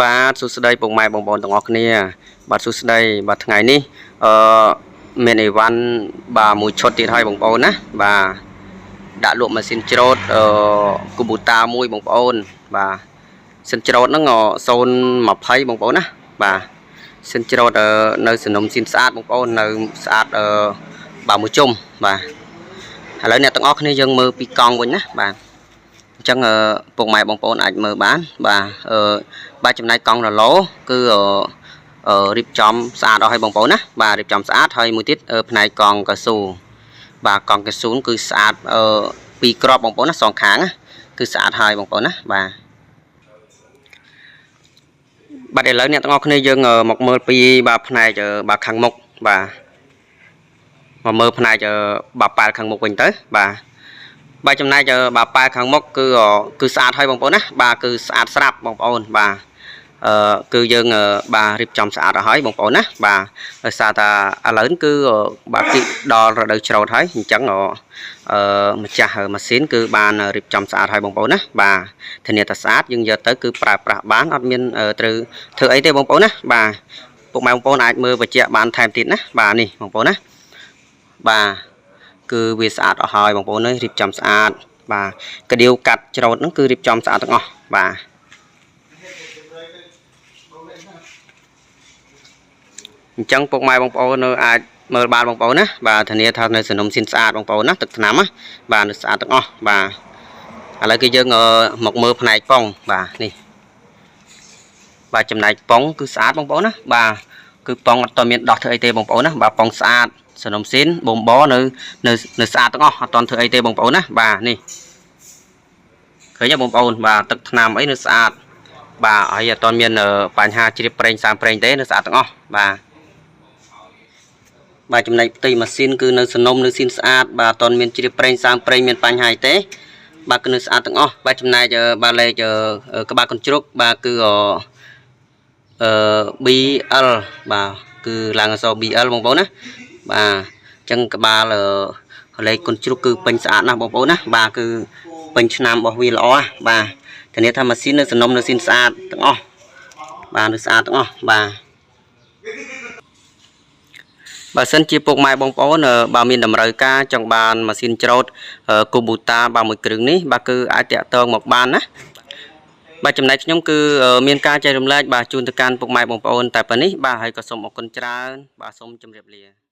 បាទសួស្តីពុកម៉ែបងប្អូនទាំងអស់គ្នាបាទសួស្តីបាទថ្ងៃនេះមានអីវ៉ាន់បាទមួយឈុតទៀតហើយបងប្អូនណាបាទដាក់លក់ម៉ាស៊ីនច្រូតគូបូតាមួយបងប្អូនបាទសិនច្រូតហ្នឹង020បងប្អូនណាបាទសិនច្រូតនៅសំណុំស៊ីនស្អាតបងប្អូននៅស្អាតបាទមួយជុំបាទឥឡូវអ្នកទាំងអស់គ្នាយើងមើលពីកង់វិញណាបាទអញ្ចឹងពុកម៉ែបងប្អូនអាចមើលបានបាទចំណាយកង់រឡូគឺរៀបចំស្អាតអស់ហើយបងប្អូនណាបាទរៀបចំស្អាតហើយមួយទៀតផ្នែកកង់កៅស៊ូបាទកង់កៅស៊ូគឺស្អាតពីរគ្រាប់បងប្អូនណាសងខាងណាគឺស្អាតហើយបងប្អូនណាបាទឥឡូវអ្នកទាំងអស់គ្នាយើងមកមើលពីបាទផ្នែកបាទខាងមុខបាទមកមើលផ្នែកបាទប៉ែលខាងមុខវិញទៅបាទចំណែកបាទប៉ែខាងមុខគឺស្អាតហើយបងប្អូនណាបាទគឺស្អាតស្រាប់បងប្អូនបាទគឺយើងបាទរៀបចំស្អាតអស់ហើយបងប្អូនណាបាទដោយសារតែឥឡូវគឺបាទទីដល់រដូវច្រូតហើយអញ្ចឹងម្ចាស់ម៉ាស៊ីនគឺបានរៀបចំស្អាតហើយបងប្អូនណាបាទធានាថាស្អាតយើងយកទៅគឺប្រើប្រាស់បានអត់មានត្រូវធ្វើអីទេបងប្អូនណាបាទពុកម៉ែបងប្អូនអាចមើលបញ្ជាក់បានថែមទៀតណាបាទនេះបងប្អូនណាបាទគឺវាស្អាតអស់ហើយបងប្អូនរៀបចំស្អាតបាទកាដៀវកាត់ច្រូតហ្នឹងគឺរៀបចំស្អាតទាំងអស់បាទអញ្ចឹងពុកម៉ែបងប្អូនអាចមើលបានបងប្អូនណាបាទធានាថានៅសំណុំស៊ីនស្អាតបងប្អូនណាទឹកថ្នាំណាបាទនៅស្អាតទាំងអស់បាទឥឡូវគឺយើងមកមើលផ្នែកប៉ុងបាទនេះបាទចំណែកប៉ុងគឺស្អាតបងប្អូនណាបាទគឺប៉ុងអត់តមានដោះធ្វើអីទេបងប្អូនណាបាទប៉ុងស្អាតសំណុំស៊ីនបំបនៅស្អាតទាំងអស់អត់តធ្វើអីទេបងប្អូនណាបាទនេះឃើញទេបងប្អូនបាទទឹកថ្នាំអីនៅស្អាតបាទហើយអត់តមានបញ្ហាជ្រាបប្រេងសាំប្រេងទេនៅស្អាតទាំងអស់បាទចំណែកផ្ទៃម៉ាស៊ីនគឺនៅសំណុំនៅស៊ីនស្អាតបាទអត់មានជ្រាបប្រេងសាំប្រេងមានបញ្ហាទេបាទគឺនៅស្អាតទាំងអស់បាទចំណែកបាទលេខក្បាលកញ្ជ្រុកបាទគឺBL បាទគឺឡើងអក្សរ BL បងប្អូនណាបាទអញ្ចឹងក្បាលលេខកញ្ជ្រុកគឺពេញស្អាតណាស់បងប្អូនណាបាទគឺពេញឆ្នាំរបស់វាល្អបាទធានាថាម៉ាស៊ីននៅសំណុំនៅស៊ីនស្អាតទាំងអស់បាទនៅស្អាតទាំងអស់បាទបើសិនជាពុកម៉ែបងប្អូនបើមានតម្រូវការចង់បានម៉ាស៊ីនច្រូតគូបូតាបាទមួយគ្រឿងនេះបាទគឺអាចតាក់ទងមកបានណាបាទចំណែកខ្ញុំគឺមានការចែករំលែកបាទជូនទៅកាន់ពុកម៉ែបងប្អូនតែប៉ុណ្នេះបាទហើយក៏សូមអរគុណច្រើនបាទសូមជម្រាបលា